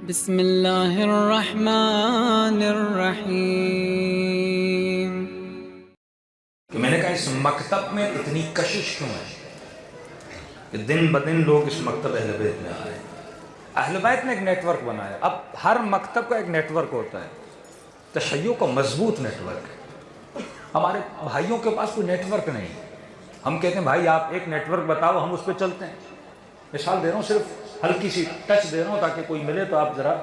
بسم اللہ الرحمن الرحیم۔ کہ میں نے کہا اس مکتب میں اتنی کشش کیوں ہے کہ دن بدن لوگ اس مکتب اہل بیت میں آ رہے ہیں۔ اہل بیت نے ایک نیٹ ورک بنایا۔ اب ہر مکتب کا ایک نیٹ ورک ہوتا ہے، تشیع کا مضبوط نیٹ ورک ہے۔ ہمارے بھائیوں کے پاس کوئی نیٹ ورک نہیں، ہم کہتے ہیں بھائی آپ ایک نیٹ ورک بتاؤ، ہم اس پہ چلتے ہیں۔ مثال دے رہا ہوں، صرف ہلکی سی ٹچ دے رہا ہوں تاکہ کوئی ملے تو آپ ذرا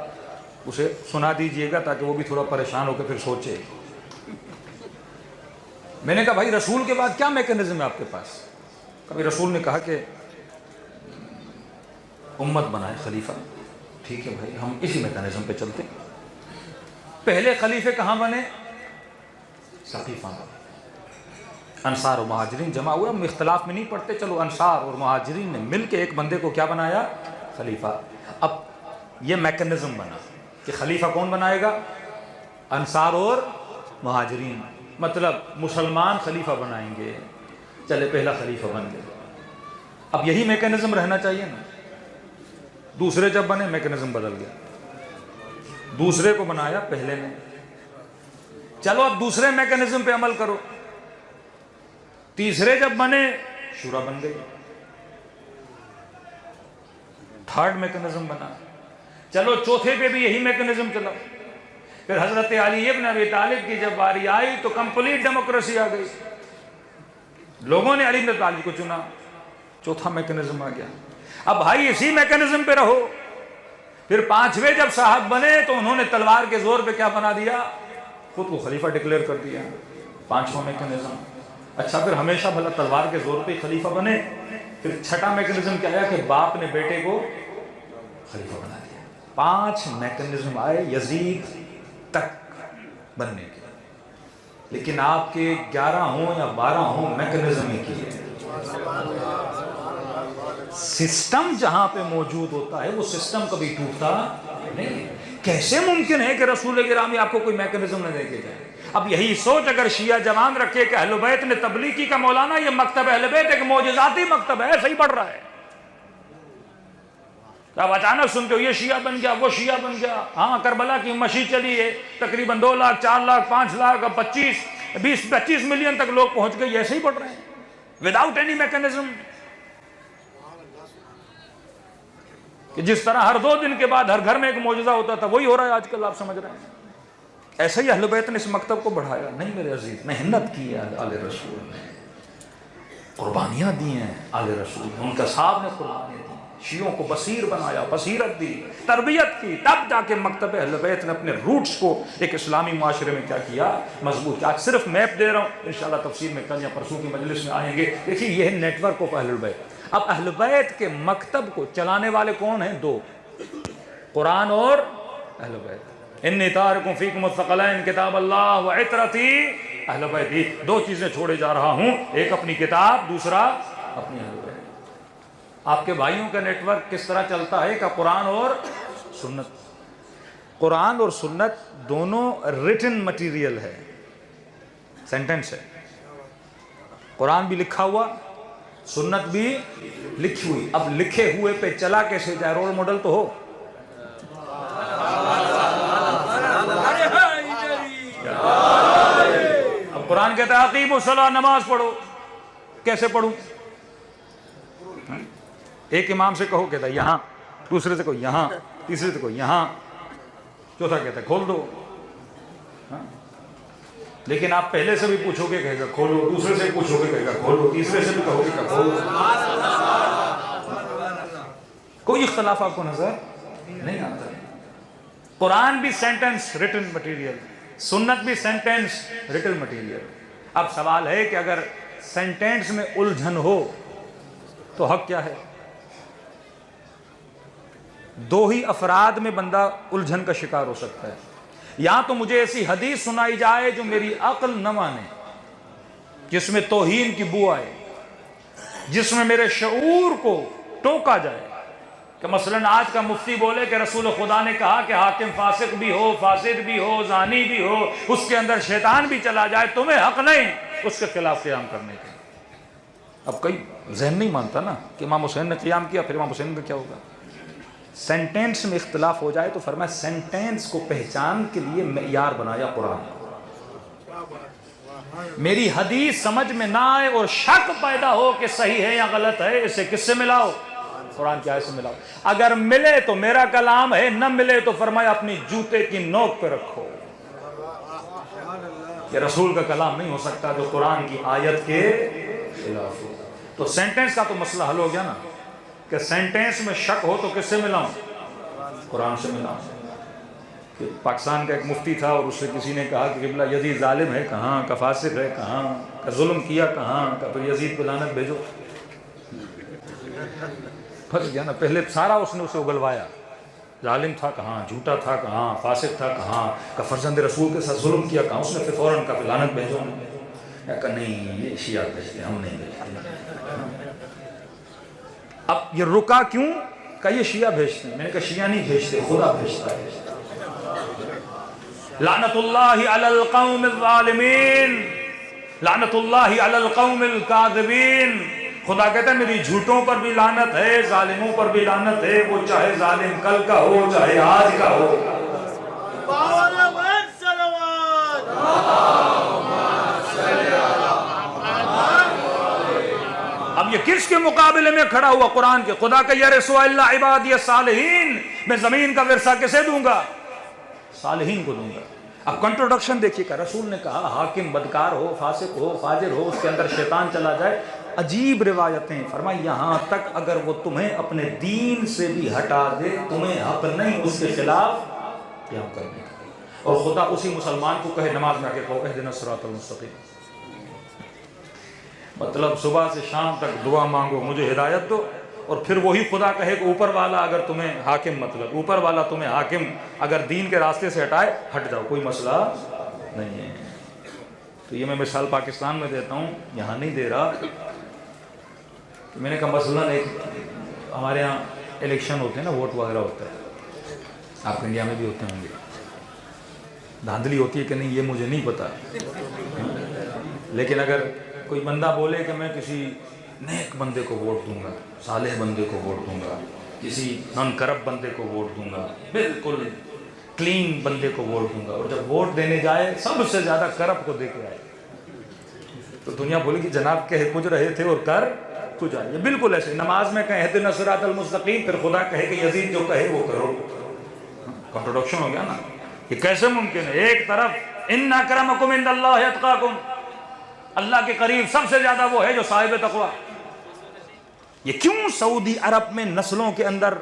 اسے سنا دیجئے گا تاکہ وہ بھی تھوڑا پریشان ہو کے پھر سوچے۔ میں نے کہا بھائی رسول کے بعد کیا میکینزم ہے آپ کے پاس؟ کبھی رسول نے کہا کہ امت بنائے خلیفہ، ٹھیک ہے بھائی ہم اسی میکینزم پہ چلتے ہیں۔ پہلے خلیفے کہاں بنے؟ ثقیفہ میں، انصار و مہاجرین جمع ہوئے۔ ہم اختلاف میں نہیں پڑھتے، چلو انصار اور مہاجرین نے مل کے ایک بندے کو کیا بنایا؟ خلیفہ۔ اب یہ میکینزم بنا کہ خلیفہ کون بنائے گا؟ انصار اور مہاجرین، مطلب مسلمان خلیفہ بنائیں گے۔ چلے پہلا خلیفہ بن گئے، اب یہی میکینزم رہنا چاہیے نا۔ دوسرے جب بنے میکینزم بدل گیا، دوسرے کو بنایا پہلے نے، چلو اب دوسرے میکینزم پہ عمل کرو۔ تیسرے جب بنے شورا بن گئی، تھرڈ میکینزم بنا، چلو چوتھے پہ بھی یہی میکینزم چلا۔ پھر حضرت علی ابن ابی طالب کی جب باری آئی تو کمپلیٹ ڈیموکریسی آ گئی، لوگوں نے علی ابن طالب کو چنا، چوتھا میکینزم آ گیا۔ اب بھائی اسی میکینزم پہ رہو۔ پھر پانچویں جب صاحب بنے تو انہوں نے تلوار کے زور پہ کیا بنا دیا؟ خود کو خلیفہ ڈکلیئر کر دیا، پانچواں میکینزم۔ اچھا پھر ہمیشہ بھلا تلوار کے زور پہ خلیفہ بنے؟ پھر چھٹا میکینزم کیا آیا کہ باپ نے بیٹے کو خلیفہ بنا دیا۔ 5 میکینزم آئے یزید تک بننے کے، لیکن آپ کے 11 ہوں یا 12 ہوں میکینزم ہی کی ہے۔ سسٹم جہاں پہ موجود ہوتا ہے وہ سسٹم کبھی ٹوٹتا نہیں۔ کیسے ممکن ہے کہ رسول گرامی آپ کو کوئی میکینزم نہ دے کے جائے؟ اب یہی سوچ اگر شیعہ جوان رکھے کہ اہل بیت نے تبلیغی کا مولانا یہ مکتب اہل بیت ایک معجزاتی مکتب ہے، صحیح پڑھ رہا ہے، اب اچانک سنتے ہو یہ شیعہ بن گیا وہ شیعہ بن گیا۔ ہاں کربلا کی مشی چلی ہے، تقریباً 2 لاکھ 4 لاکھ 5 لاکھ 25 ملین تک لوگ پہنچ گئے، ایسے ہی پڑھ رہے ہیں وداؤٹ اینی میکینزم۔ کہ جس طرح ہر 2 دن کے بعد ہر گھر میں ایک معجزہ ہوتا تھا وہی ہو رہا ہے آج کل، آپ سمجھ رہے ہیں۔ ایسا ہی اہل بیت نے اس مکتب کو بڑھایا نہیں میرے عزیز، محنت کی ہے آل رسول نے، قربانیاں دی ہیں آل رسول نے، ان کا صاحب نے قربانیاں دی، شیعوں کو بصیر بنایا، بصیرت دی، تربیت کی، تب جا کے مکتب اہل بیت نے اپنے روٹس کو ایک اسلامی معاشرے میں کیا کیا؟ مضبوط کیا۔ آج صرف میپ دے رہا ہوں، انشاءاللہ تفسیر میں کل یا پرسوں کی مجلس میں آئیں گے۔ دیکھیے یہ ہے نیٹ ورک آف اہل بیت۔ اب اہل بیت کے مکتب کو چلانے والے کون ہیں؟ 2، قرآن اور اہل بیت۔ انی تارک فیکم الثقلین کتاب اللہ و عترتی اہل بیت۔ 2 چیزیں چھوڑے جا رہا ہوں، ایک اپنی کتاب، دوسرا اپنی اہل بیت۔ آپ کے بھائیوں کا نیٹ ورک کس طرح چلتا ہے کہ قرآن اور سنت۔ قرآن اور سنت دونوں ریٹن مٹیریل ہے، سینٹنس ہے۔ قرآن بھی لکھا ہوا، سنت بھی لکھی ہوئی۔ اب لکھے ہوئے پہ چلا کیسے جائے؟ رول ماڈل تو ہو۔ اب قرآن کہتا ہے اقیموا الصلاۃ، نماز پڑھو، کیسے پڑھوں؟ ایک امام سے کہو کہتا ہے یہاں، دوسرے سے کہو یہاں، تیسرے سے کہو یہاں، چوتھا کہتا ہے کھول دو۔ لیکن آپ پہلے سے بھی پوچھو گے کہے گا کھولو، دوسرے سے پوچھو گے کہے گا کھولو، تیسرے سے بھی کہو گے کہ کھولو۔ کوئی اختلاف آپ کو نظر نہیں آتا۔ قرآن بھی سینٹنس ریٹن مٹیریل، سنت بھی سینٹنس ریٹن مٹیریل۔ اب سوال ہے کہ اگر سینٹنس میں الجھن ہو تو حق کیا ہے؟ 2 ہی افراد میں بندہ الجھن کا شکار ہو سکتا ہے۔ یا تو مجھے ایسی حدیث سنائی جائے جو میری عقل نہ مانے، جس میں توہین کی بو آئے، جس میں میرے شعور کو ٹوکا جائے، کہ مثلا آج کا مفتی بولے کہ رسول خدا نے کہا کہ حاکم فاسق بھی ہو، فاسد بھی ہو، زانی بھی ہو، اس کے اندر شیطان بھی چلا جائے، تمہیں حق نہیں اس کے خلاف قیام کرنے کے۔ اب کئی ذہن نہیں مانتا نا کہ امام حسین نے قیام کیا، پھر امام حسین کا کیا ہوگا؟ سینٹینس میں اختلاف ہو جائے تو فرمایا سینٹینس کو پہچان کے لیے معیار بنایا قرآن. میری حدیث سمجھ میں نہ آئے اور شک پیدا ہو کہ صحیح ہے یا غلط ہے، اسے کس سے ملاؤ؟ قرآن کی آیت سے ملاؤ. اگر ملے تو میرا کلام ہے، نہ ملے تو فرمایا اپنی جوتے کی نوک پہ رکھو. یہ رسول کا کلام نہیں ہو سکتا جو قرآن کی آیت کے خلاف ہو. تو سینٹینس کا تو مسئلہ حل ہو گیا نا کہ سینٹینس میں شک ہو تو کس سے ملاؤں؟ قرآن سے ملاؤں. کہ پاکستان کا ایک مفتی تھا اور اس سے کسی نے کہا کہ قبلہ یزید ظالم ہے کہاں، کا فاسق ہے کہاں، کا ظلم کیا کہاں، کا پھر یزید پہ لعنت بھیجو. پھنس گیا نا. پہلے سارا اس نے اسے اگلوایا، ظالم تھا کہاں، جھوٹا تھا کہاں، فاسق تھا کہاں، کا فرزند رسول کے ساتھ ظلم کیا کہاں. اس نے پھر فوراً کہا لعنت بھیجو. کہا نہیں یہ شیعہ بھیجتے ہم نہیں بھیجتے. اب یہ رکا کیوں؟ کہ یہ شیعہ بھیجتے ہیں. میں نے کہا شیعہ نہیں بھیجتے، خدا بھیجتا ہے. لعنت اللہ علی القوم الظالمین، لعنت اللہ علی القوم الکاذبین. خدا کہتا ہے میری جھوٹوں پر بھی لعنت ہے، ظالموں پر بھی لعنت ہے، وہ چاہے ظالم کل کا ہو چاہے آج کا ہو. اب یہ کس کے مقابلے میں کھڑا ہوا؟ قرآن کے. خدا کا یرث الا عبادی الصالحین، میں زمین کا ورثہ کسے دوں گا؟ صالحین کو دوں گا. اب کنٹروڈکشن دیکھیے کہ رسول نے کہا حاکم بدکار ہو، فاسق ہو، فاجر ہو، اس کے اندر شیطان چلا جائے. عجیب روایتیں. فرمایا یہاں تک اگر وہ تمہیں اپنے دین سے بھی ہٹا دے تمہیں حق نہیں اس کے خلاف قیام کرنے کا. اور خدا اسی مسلمان کو کہے نماز میں آ کے کہو اہدنا الصراط المستقیم. مطلب صبح سے شام تک دعا مانگو مجھے ہدایت دو، اور پھر وہی خدا کہے کہ اوپر والا اگر تمہیں حاکم، مطلب اوپر والا تمہیں حاکم اگر دین کے راستے سے ہٹائے ہٹ جاؤ، کوئی مسئلہ نہیں ہے. تو یہ میں مثال پاکستان میں دیتا ہوں، یہاں نہیں دے رہا. میں نے کہا مثلاً ایک ہمارے ہاں الیکشن ہوتے ہیں نا، ووٹ وغیرہ ہوتا ہے، آپ انڈیا میں بھی ہوتے ہوں گے. دھاندلی ہوتی ہے کہ نہیں یہ مجھے نہیں پتا، لیکن اگر کوئی بندہ بولے کہ میں کسی نیک بندے کو ووٹ دوں گا، صالح بندے کو ووٹ دوں گا، کسی نان کرپٹ بندے کو ووٹ دوں گا، بالکل کلین بندے کو ووٹ دوں گا، اور جب ووٹ دینے جائے سب سے زیادہ کرپٹ کو دے کے آئے تو دنیا بولے کہ جناب کہہ کچھ رہے تھے اور کر کچھ آئے. بالکل ایسے نماز میں کہیں اہدنا الصراط المستقیم، پھر خدا کہے کہ یزید جو کہے وہ کرو. کنٹروڈکشن ہو گیا نا. یہ کیسے ممکن ہے؟ ایک طرف ان اکرمکم عند اللہ اتقاکم، اللہ کے قریب سب سے زیادہ وہ ہے جو صاحب تقوی. یہ کیوں سعودی عرب میں نسلوں کے اندر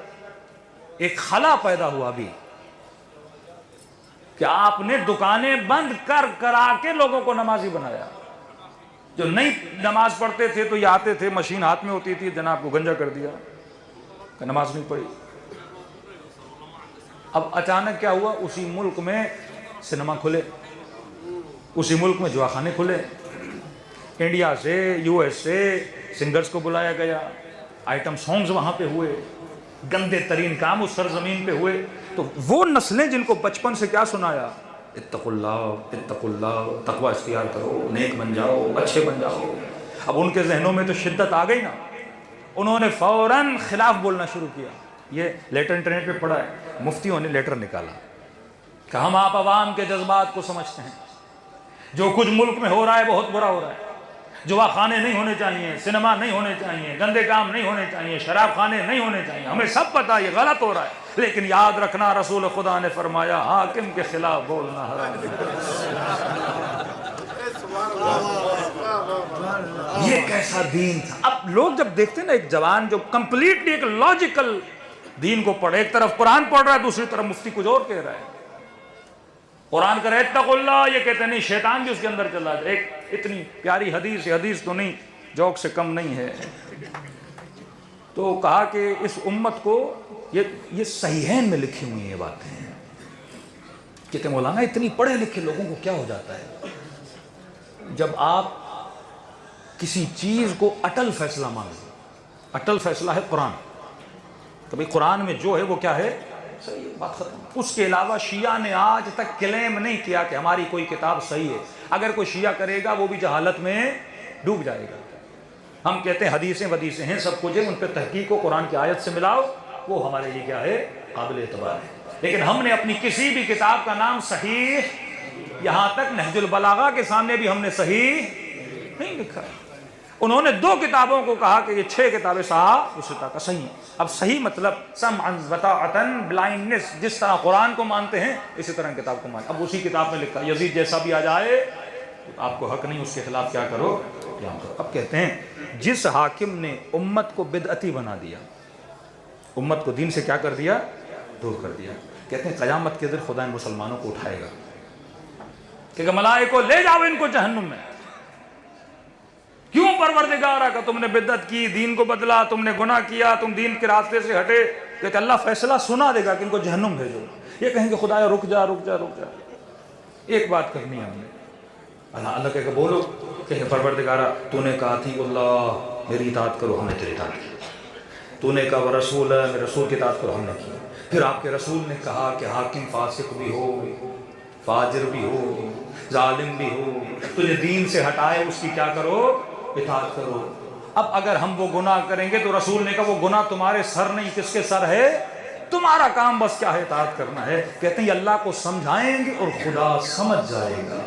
ایک خلا پیدا ہوا بھی کہ آپ نے دکانیں بند کر کرا کے لوگوں کو نمازی بنایا. جو نہیں نماز پڑھتے تھے تو یہ آتے تھے، مشین ہاتھ میں ہوتی تھی، جناب کو گنجا کر دیا کہ نماز نہیں پڑھی. اب اچانک کیا ہوا؟ اسی ملک میں سنیما کھلے، اسی ملک میں جواخانے کھلے، انڈیا سے یو ایس سے سنگرز کو بلایا گیا، آئٹم سانگز وہاں پہ ہوئے، گندے ترین کام اس سرزمین پہ ہوئے. تو وہ نسلیں جن کو بچپن سے کیا سنایا؟ اتقوا اللہ، تقوی اختیار کرو، نیک بن جاؤ، اچھے بن جاؤ. اب ان کے ذہنوں میں تو شدت آ گئی نا، انہوں نے فوراً خلاف بولنا شروع کیا. یہ لیٹر انٹرنیٹ پہ پڑھا ہے، مفتیوں نے لیٹر نکالا کہ ہم آپ عوام کے جذبات کو سمجھتے ہیں، جو کچھ ملک میں ہو رہا ہے بہت برا ہو رہا ہے. جوا خانے نہیں ہونے چاہیے، سنیما نہیں ہونے چاہیے، گندے کام نہیں ہونے چاہیے، شراب خانے نہیں ہونے چاہیے، ہمیں سب پتہ یہ غلط ہو رہا ہے، لیکن یاد رکھنا رسول خدا نے فرمایا حاکم کے خلاف بولنا حرام. یہ کیسا دین تھا. اب لوگ جب دیکھتے ہیں نا ایک جوان جو کمپلیٹلی ایک لاجیکل دین کو پڑھے، ایک طرف قرآن پڑھ رہا ہے، دوسری طرف مفتی کچھ اور کہہ رہا ہے. قرآن کہہ رہا ہے اتقوا اللہ، یہ کہتے ہیں نہیں شیطان بھی اس کے اندر چلا جائے. ایک اتنی پیاری حدیث، یہ حدیث تو نہیں جوک سے کم نہیں ہے. تو کہا کہ اس امت کو یہ صحیحین میں لکھی ہوئی یہ باتیں ہیں. کہتے مولانا اتنی پڑھے لکھے لوگوں کو کیا ہو جاتا ہے جب آپ کسی چیز کو اٹل فیصلہ مانگیں؟ اٹل فیصلہ ہے قرآن، تو بھئی قرآن میں جو ہے وہ کیا ہے صحیح ہے، بات ختم. اس کے علاوہ شیعہ نے آج تک کلیم نہیں کیا کہ ہماری کوئی کتاب صحیح ہے. اگر کوئی شیعہ کرے گا وہ بھی جہالت میں ڈوب جائے گا. ہم کہتے ہیں حدیثیں ودیثیں ہیں، سب کچھ ہے، ان پہ تحقیق کو قرآن کی آیت سے ملاؤ وہ ہمارے لیے کیا ہے؟ قابل اعتبار ہے. لیکن ہم نے اپنی کسی بھی کتاب کا نام صحیح، یہاں تک نہج البلاغہ کے سامنے بھی ہم نے صحیح نہیں لکھا. انہوں نے 2 کتابوں کو کہا کہ یہ 6 کتابیں صحیح کا صحیح ہیں. اب صحیح مطلب سمعاً وطاعتاً، بلائنڈنس، جس طرح قرآن کو مانتے ہیں اسی طرح کتاب کو مانتے. اب اسی کتاب میں لکھا یزید جیسا بھی آ جائے تو آپ کو حق نہیں اس کے خلاف کیا کرو، قیام کرو. اب کہتے ہیں جس حاکم نے امت کو بدعتی بنا دیا، امت کو دین سے کیا کر دیا؟ دور کر دیا. کہتے ہیں قیامت کے دن خدا ان مسلمانوں کو اٹھائے گا کہ ملائکو لے جاؤ ان کو جہنم میں. کیوں پروردگارہ کا تم نے بدعت کی، دین کو بدلا، تم نے گناہ کیا، تم دین کے راستے سے ہٹے. کہ اللہ فیصلہ سنا دے گا کہ ان کو جہنم بھیجو. یہ کہیں گے خدایا رک جا رک جا رک جا، ایک بات کرنی ہے ہم نے. اللہ کہے کہ بولو. کہ پروردگارہ تو نے کہا تھی اللہ میری اطاعت کرو، ہم نے تیری اطاعت کی. تو نے کہا وہ رسول ہے، میرے رسول کی اطاعت کرو، ہم نے کی. پھر آپ کے رسول نے کہا کہ حاکم فاسق بھی ہو، فاجر بھی ہو، ظالم بھی ہو، تجھے دین سے ہٹائے اس کی کیا کرو؟ اطاعت کرو. اب اگر ہم وہ گناہ کریں گے تو رسول نے کہا وہ گناہ تمہارے سر نہیں، کس کے سر ہے؟ تمہارا کام بس کیا ہے؟ اطاعت کرنا ہے. کہتے ہیں اللہ کو سمجھائیں گے اور خدا سمجھ جائے گا.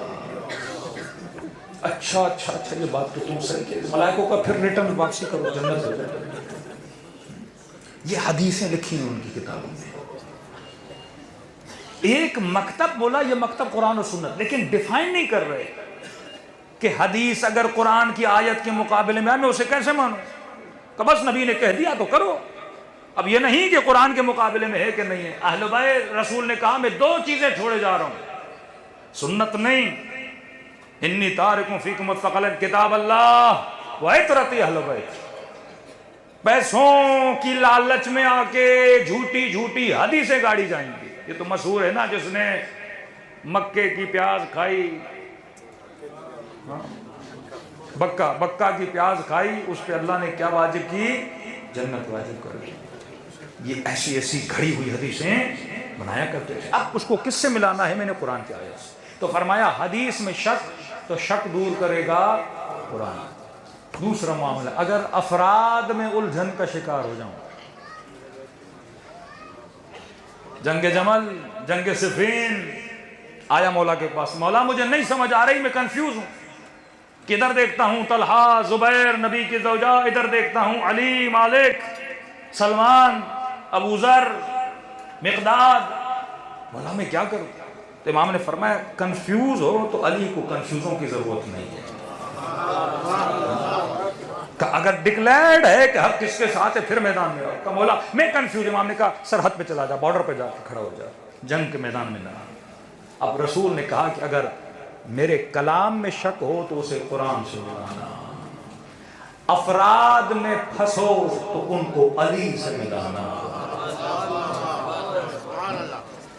اچھا یہ بات تو تم صحیح کہتے. ملائکوں کا پھر ریٹرن واپسی کرو، جنت ہو جائے. یہ حدیثیں لکھی ہیں ان کی کتابوں میں. ایک مکتب بولا یہ مکتب قرآن و سنت، لیکن ڈیفائن نہیں کر رہے کہ حدیث اگر قرآن کی آیت کے مقابلے میں میں اسے کیسے مانوں؟ کہ بس نبی نے کہہ دیا تو کرو. اب یہ نہیں کہ قرآن کے مقابلے میں ہے کہ نہیں ہے. اہل بیت رسول نے کہا میں 2 چیزیں چھوڑے جا رہا ہوں، سنت نہیں، انی تارکم فیکم الثقلین، کتاب اللہ و عطرت اہل بیت. پیسوں کی لالچ میں آ کے جھوٹی حدیثیں گاڑی جائیں گی. یہ تو مشہور ہے نا، جس نے مکے کی پیاز کھائی، بکا کی پیاز کھائی، اس پہ اللہ نے کیا واجب کی؟ جنت واجب کر دی. یہ ایسی گھڑی ہوئی حدیثیں بنایا کرتے تھے. اب اس کو کس سے ملانا ہے؟ میں نے قرآن کی آیت سے. تو فرمایا حدیث میں شک، تو شک دور کرے گا قرآن. دوسرا معاملہ، اگر افراد میں الجھن کا شکار ہو جاؤں، جنگ جمل، جنگ صفین، آیا مولا کے پاس، مولا مجھے نہیں سمجھ آ رہی، میں کنفیوز ہوں. کدھر دیکھتا ہوں طلحہ، زبیر، نبی کی زوجہ، ادھر دیکھتا ہوں علی، مالک، سلمان، ابو ذر، مقداد. مولا میں کیا کروں؟ تو امام نے فرمایا کنفیوز ہو تو علی کو کنفیوزوں کی ضرورت نہیں ہے. کہ اگر ڈکلیئرڈ ہے کہ حق کس کے ساتھ ہے پھر میدان میں آؤ. کہ مولا میں کنفیوز. امام نے کہا سرحد پہ چلا جا، بارڈر پہ جا کے کھڑا ہو جا، جنگ کے میدان میں نہ. اب رسول نے کہا کہ اگر میرے کلام میں شک ہو تو اسے قرآن سے ملانا، افراد میں پھنسو تو ان کو علی سے ملانا.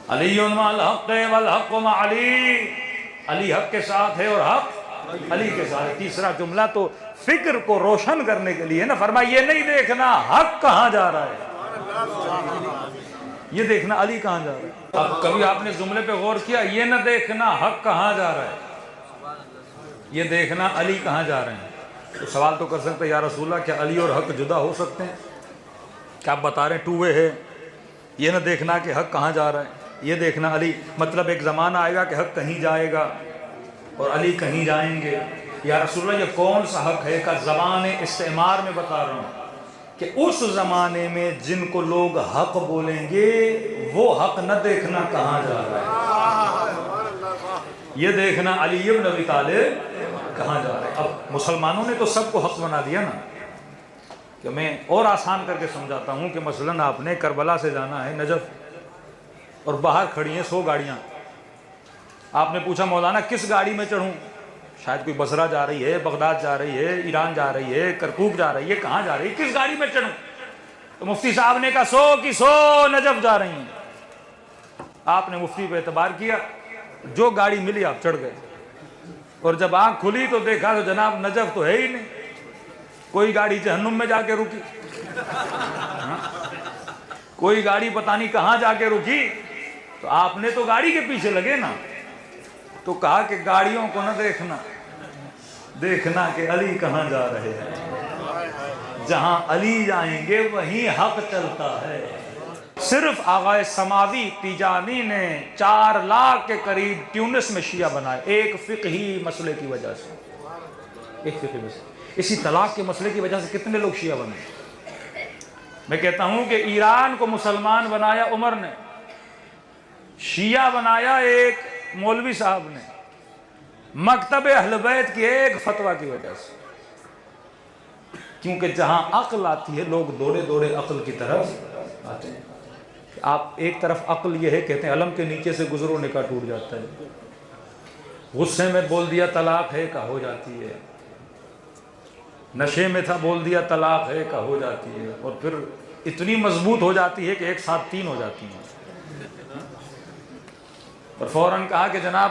علی مع الحق والحق مع علی، علی حق کے ساتھ ہے اور حق علی کے ساتھ ہے. تیسرا جملہ تو فکر کو روشن کرنے کے لیے نا. فرمایا یہ نہیں دیکھنا حق کہاں جا رہا ہے، یہ دیکھنا علی کہاں جا رہا ہے. اب کبھی آپ نے جملے پہ غور کیا؟ یہ نہ دیکھنا حق کہاں جا رہا ہے، یہ دیکھنا علی کہاں جا رہے ہیں. تو سوال تو کر سکتے یا رسول اللہ کیا علی اور حق جدا ہو سکتے ہیں؟ کیا آپ بتا رہے ہیں 2 وے ہے؟ یہ نہ دیکھنا کہ حق کہاں جا رہا ہے، یہ دیکھنا علی. مطلب ایک زمانہ آئے گا کہ حق کہیں جائے گا اور علی کہیں جائیں گے. یا رسول اللہ یہ کون سا حق ہے؟ کہ زبان استعمار میں بتا رہا ہوں کہ اس زمانے میں جن کو لوگ حق بولیں گے وہ حق نہ دیکھنا کہاں جا رہا ہے، یہ دیکھنا علی بن ابی طالب کہاں جا رہا ہے. اب مسلمانوں نے تو سب کو حق بنا دیا نا. کہ میں اور آسان کر کے سمجھاتا ہوں کہ مثلا آپ نے کربلا سے جانا ہے نجف اور باہر کھڑی ہیں 100 گاڑیاں. آپ نے پوچھا مولانا کس گاڑی میں چڑھوں؟ شاید کوئی بصرہ جا رہی ہے، بغداد جا رہی ہے، ایران جا رہی ہے، کرکوک جا رہی ہے، کہاں جا رہی ہے، کس گاڑی میں چڑھوں؟ تو مفتی صاحب نے کہا 100 کی 100 نجف جا رہی ہیں. آپ نے مفتی پہ اعتبار کیا، جو گاڑی ملی آپ چڑھ گئے. اور جب آنکھ کھلی تو دیکھا تو جناب نجف تو ہے ہی نہیں، کوئی گاڑی جہنم میں جا کے رکی، کوئی گاڑی پتہ نہیں کہاں جا کے رکی. تو آپ نے تو گاڑی کے پیچھے لگے نا. تو کہا کہ گاڑیوں کو نہ دیکھنا، دیکھنا کہ علی کہاں جا رہے ہیں. جہاں علی جائیں گے وہیں حق چلتا ہے. صرف آغائے سماوی تیجانی نے 4 لاکھ کے قریب ٹیونس میں شیعہ بنائے، ایک فقہی مسئلے کی وجہ سے، ایک فقہی مسئلہ، اسی طلاق کے مسئلے کی وجہ سے کتنے لوگ شیعہ بنے۔ میں کہتا ہوں کہ ایران کو مسلمان بنایا عمر نے، شیعہ بنایا ایک مولوی صاحب نے، مکتب اہل بیت کی ایک فتویٰ کی وجہ سے، کیونکہ جہاں عقل آتی ہے لوگ دوڑے دوڑے عقل کی طرف آتے ہیں۔ آپ ایک طرف عقل یہ ہے، کہتے ہیں علم کے نیچے سے گزرو نکاح ٹوٹ جاتا ہے، غصے میں بول دیا طلاق ہے کہ ہو جاتی ہے، نشے میں تھا بول دیا طلاق ہے کہ ہو جاتی ہے، اور پھر اتنی مضبوط ہو جاتی ہے کہ ایک ساتھ 3 ہو جاتی ہیں، اور فوراً کہا کہ جناب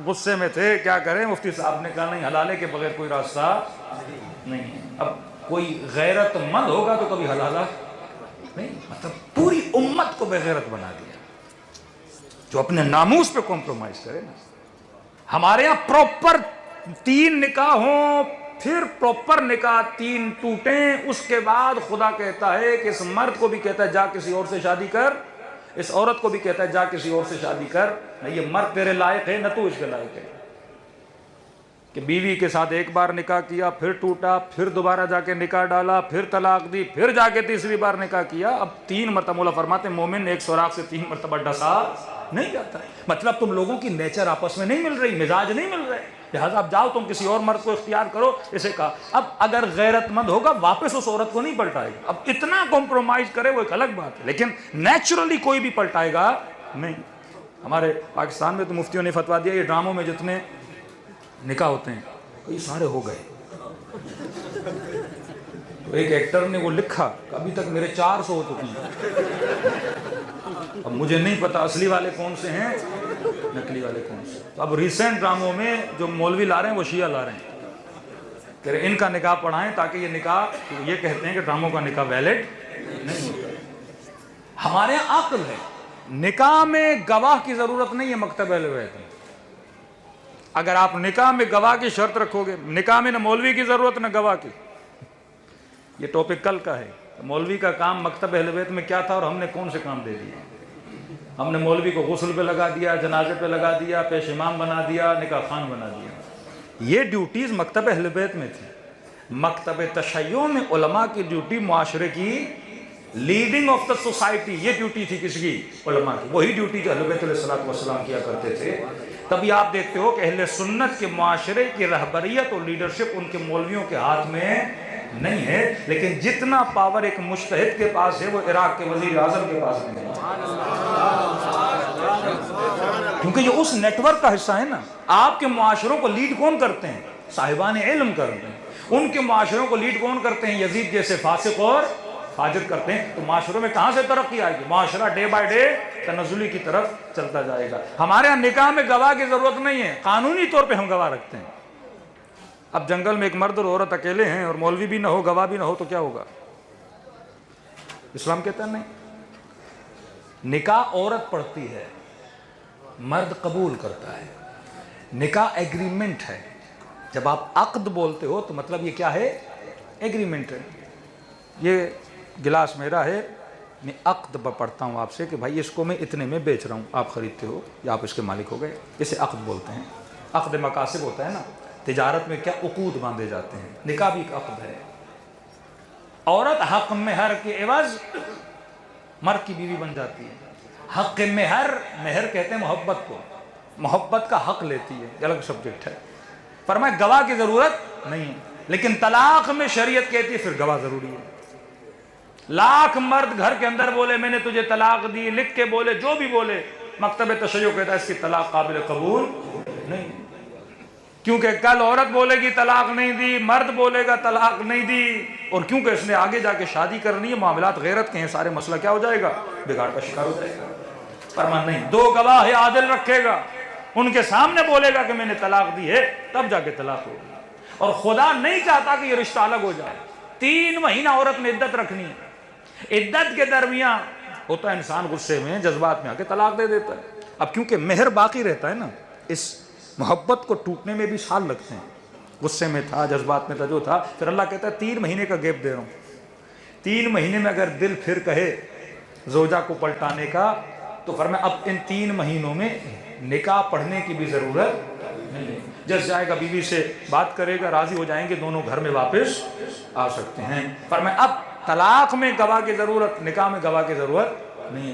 غصے میں تھے کیا کریں، مفتی صاحب نے کہا نہیں، حلالے کے بغیر کوئی راستہ نہیں ہے۔ اب کوئی غیرت مند ہوگا تو کبھی حلالہ نہیں، مطلب پوری امت کو بے غیرت بنا دیا، جو اپنے ناموس پہ کمپرومائز کرے نا۔ ہمارے یہاں پروپر 3 نکاح ہوں، پھر پروپر نکاح 3 ٹوٹیں، اس کے بعد خدا کہتا ہے کہ اس مرد کو بھی کہتا ہے جا کسی اور سے شادی کر، اس عورت کو بھی کہتا ہے جا کسی اور سے شادی کر، نہ یہ مرد تیرے لائق ہے نہ تو اس کے لائق ہے۔ کہ بیوی کے ساتھ ایک بار نکاح کیا، پھر ٹوٹا، پھر دوبارہ جا کے نکاح ڈالا، پھر طلاق دی، پھر جا کے تیسری بار نکاح کیا، اب 3 مرتبہ، مولا فرماتے ہیں مومن ایک سوراخ سے 3 مرتبہ ڈسا نہیں جاتا۔ مطلب تم لوگوں کی نیچر آپس میں نہیں مل رہی، مزاج نہیں مل رہے، لہٰذا اب جاؤ تم کسی اور مرد کو اختیار کرو، اسے کہا۔ اب اگر غیرت مند ہوگا واپس اس عورت کو نہیں پلٹائے گا، اب اتنا کمپرومائز کرے وہ ایک الگ بات ہے، لیکن نیچرلی کوئی بھی پلٹائے گا نہیں۔ ہمارے پاکستان میں تو مفتیوں نے فتویٰ دیا، یہ ڈراموں میں جتنے نکاح ہوتے ہیں کئی سارے ہو گئے، تو ایک ایکٹر نے وہ لکھا کہ ابھی تک میرے 400 ہو چکے ہیں، اب مجھے نہیں پتا اصلی والے کون سے ہیں نقلی والے کون سے۔ تو اب ریسنٹ ڈراموں میں جو مولوی لا رہے ہیں وہ شیعہ لا رہے ہیں کہ ان کا نکاح پڑھائیں تاکہ یہ نکاح، یہ کہتے ہیں کہ ڈراموں کا نکاح ویلڈ نہیں ہوتا۔ ہمارے یہاں عقل ہے، نکاح میں گواہ کی ضرورت نہیں ہے مکتب اہل بیت میں۔ اگر آپ نکاح میں گواہ کی شرط رکھو گے، نکاح میں نہ مولوی کی ضرورت نہ گواہ کی۔ یہ ٹاپک کل کا ہے، مولوی کا کام مکتب اہل بیت میں کیا تھا اور ہم نے کون سے کام دے دیے۔ ہم نے مولوی کو غسل پہ لگا دیا، جنازے پہ لگا دیا، پیش امام بنا دیا، نکاح خوان بنا دیا۔ یہ ڈیوٹیز مکتب اہل بیت میں تھی۔ مکتب تشیع میں علماء کی ڈیوٹی معاشرے کی لیڈنگ آف دا سوسائٹی، یہ ڈیوٹی تھی کس کی؟ علماء کی۔ وہی ڈیوٹی جو اہل بیت علیہ الصلوۃ والسلام کیا کرتے تھے۔ تبھی آپ دیکھتے ہو کہ اہل سنت کے معاشرے کی رہبریت اور لیڈرشپ ان کے مولویوں کے ہاتھ میں نہیں ہے، لیکن جتنا پاور ایک مجتہد کے پاس ہے وہ عراق کے وزیر اعظم کے پاس نہیں ہے، کیونکہ یہ اس نیٹ ورک کا حصہ ہے نا۔ آپ کے معاشروں کو لیڈ کون کرتے ہیں؟ صاحبان علم کرتے ہیں۔ ان کے معاشروں کو لیڈ کون کرتے ہیں؟ یزید جیسے فاسق اور فاجر کرتے ہیں۔ تو معاشروں میں کہاں سے ترقی آئے گی؟ معاشرہ ڈے بائی ڈے تنزلی کی طرف چلتا جائے گا۔ ہمارے یہاں نکاح میں گواہ کی ضرورت نہیں ہے، قانونی طور پہ ہم گواہ رکھتے ہیں۔ اب جنگل میں ایک مرد اور عورت اکیلے ہیں اور مولوی بھی نہ ہو، گواہ بھی نہ ہو، تو کیا ہوگا؟ اسلام کہتا ہے نہیں، نکاح عورت پڑھتی ہے، مرد قبول کرتا ہے۔ نکاح ایگریمنٹ ہے۔ جب آپ عقد بولتے ہو تو مطلب یہ کیا ہے؟ ایگریمنٹ ہے۔ یہ گلاس میرا ہے، میں عقد پڑھتا ہوں آپ سے کہ بھائی اس کو میں اتنے میں بیچ رہا ہوں، آپ خریدتے ہو یا آپ اس کے مالک ہو گئے، اسے عقد بولتے ہیں۔ عقد مکاسب ہوتا ہے نا، تجارت میں کیا عقود باندھے جاتے ہیں، نکاح بھی ایک عقد ہے۔ عورت حق مہر کے عوض مرد کی بیوی بن جاتی ہے۔ حق مہر، مہر کہتے ہیں محبت کو، محبت کا حق لیتی ہے، یہ الگ سبجیکٹ ہے۔ فرمایا گواہ کی ضرورت نہیں ہے، لیکن طلاق میں شریعت کہتی ہے پھر گواہ ضروری ہے۔ لاکھ مرد گھر کے اندر بولے میں نے تجھے طلاق دی، لکھ کے بولے، جو بھی بولے، مکتب تشیع کہتا ہے اس کی طلاق قابل قبول نہیں، کیونکہ کل عورت بولے گی طلاق نہیں دی، مرد بولے گا طلاق نہیں دی، اور کیونکہ اس نے آگے جا کے شادی کرنی ہے، معاملات غیرت کے ہیں، سارے مسئلہ کیا ہو جائے گا؟ بگاڑ کا شکار ہو جائے گا۔ فرمان نہیں، 2 گواہ عادل رکھے گا، ان کے سامنے بولے گا کہ میں نے طلاق دی ہے، تب جا کے طلاق ہوگی۔ اور خدا نہیں چاہتا کہ یہ رشتہ الگ ہو جائے۔ 3 مہینہ عورت نے عدت رکھنی ہے، عدت کے درمیان ہوتا ہے انسان غصے میں، جذبات میں آ کے طلاق دے دیتا ہے۔ اب کیونکہ مہر باقی رہتا ہے نا، اس محبت کو ٹوٹنے میں بھی سال لگتے ہیں۔ غصے میں تھا، جذبات میں تھا، جو تھا، پھر اللہ کہتا ہے 3 مہینے کا گیپ دے رہا ہوں۔ 3 مہینے میں اگر دل پھر کہے زوجہ کو پلٹانے کا، تو فرمایا اب ان 3 مہینوں میں نکاح پڑھنے کی بھی ضرورت نہیں ہے، جس جائے گا بیوی سے بات کرے گا، راضی ہو جائیں گے، دونوں گھر میں واپس آ سکتے ہیں۔ فرمایا اب طلاق میں گواہ کی ضرورت، نکاح میں گواہ کی ضرورت نہیں ہے۔